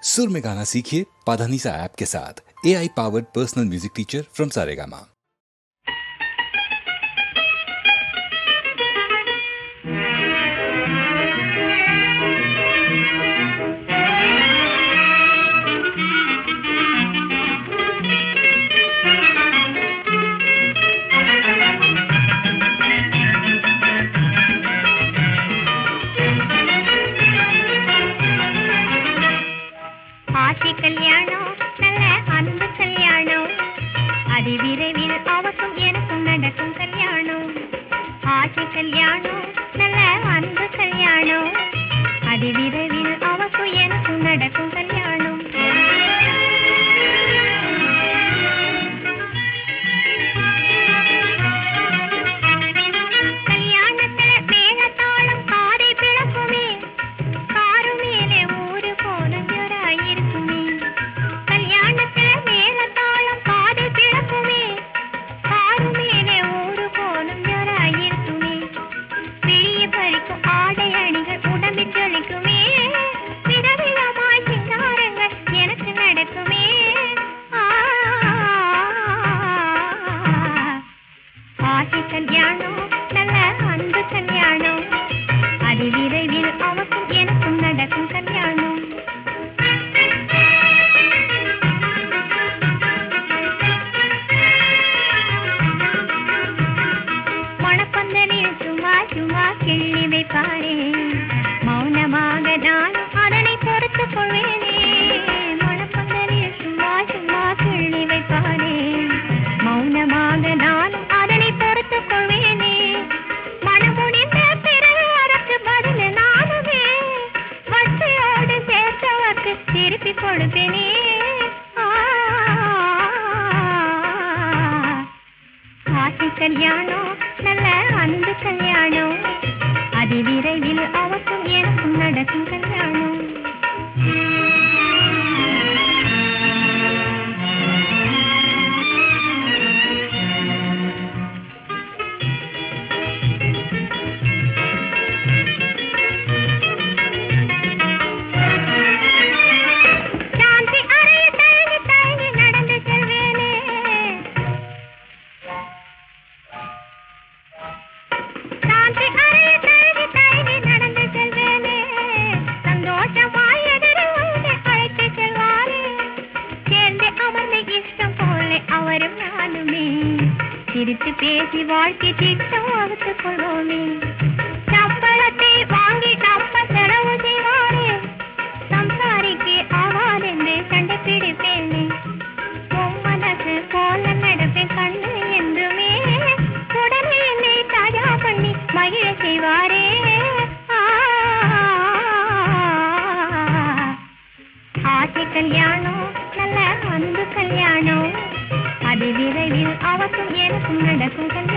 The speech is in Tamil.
सुर में गाना सीखिए पाधानीसा ऐप के साथ। AI powered personal music teacher from Saregama. ஆசி கல்யாணம் நல்ல அன்பு கல்யாணம் அதி விரைவில் அவக்கும் எனக்கும் நடக்கும் கல்யாணம். ஆசி கல்யாணம் நல்ல அன்பு கல்யாணம் அதி விரைவில் அவக்கும் எனக்கும் நடக்கும் கல்யாணம். கல்யாணத்துல மேளதாளம் காதை பிளக்குமே, காரு மேலே ஊரு போன இருக்குமே. கல்யாணத்துல மேளதாளம் காது பிளக்குமே, காரு மேலே ஊரு போனும் இருக்குமே. பெரிய பறிக்கும் ஆடை அணிகள் உடம்பில் ஜொலிக்குமே, விதவிதமாய் சிங்காரங்கள் எனக்கு நடக்குமே. ஆசி கல்யாணம் நல்ல அன்பு கல்யாணம் அதி விரைவில் அவக்கும் எனக்கும் நடக்கும் கல்யாணம். மணப்பந்தலில் சும்மா சும்மா கிள்ளி வைப்பாரே, மௌனமாக நானும் அதனை பொறுத்துக் கொள்வேனே. மணப்பந்தலில் சும்மா சும்மா கிள்ளி வைப்பாரே, மௌனமாக நானும் அதனை பொறுத்துக் கொள்வேனே. மனமுடிந்த பிறகு அதற்கு பதில் நானுமே வட்டியோடு சேர்த்தவர்க்கு திருப்பி கொடுப்பேனே. ஆசி கல்யாணம் நல்ல அன்பு கல்யாணம் அதி விரைவில் அவக்கும் எனக்கும் நடக்கும் கல்யாணம். சாந்தி அறைய தயங்கி தயங்கி நடந்து செல்வேனே, சாந்தி அறைய தயங்கி தயங்கி நடந்து செல்வேனே. சந்தோஷமாய் எதிரில் வந்து அழைத்து செல்வாரே, சேர்ந்து அமர்ந்து இஷ்டம் போல அவரும் நானுமே சிரித்து பேசி வாழ்க்கை திட்டம் வகுத்துக் கொள்வோமே. சம்பளத்தை வாங்கி நம்ம செலவு செய்வாரே, சம்சாரிக்கு ஆவாதென்று சண்டை பிடிப்பேனே. உன் மனசு போல நடப்பேன் கண்ணு என்றுமே, உடனே என்னை தாஜா பண்ணி மகிழ செய்வாரே. ஆசி கல்யாணம் நல்ல அன்பு கல்யாணம் அதி விரைவில் அவக்கும் எனக்கும் நடக்கும் கல்யாணம்.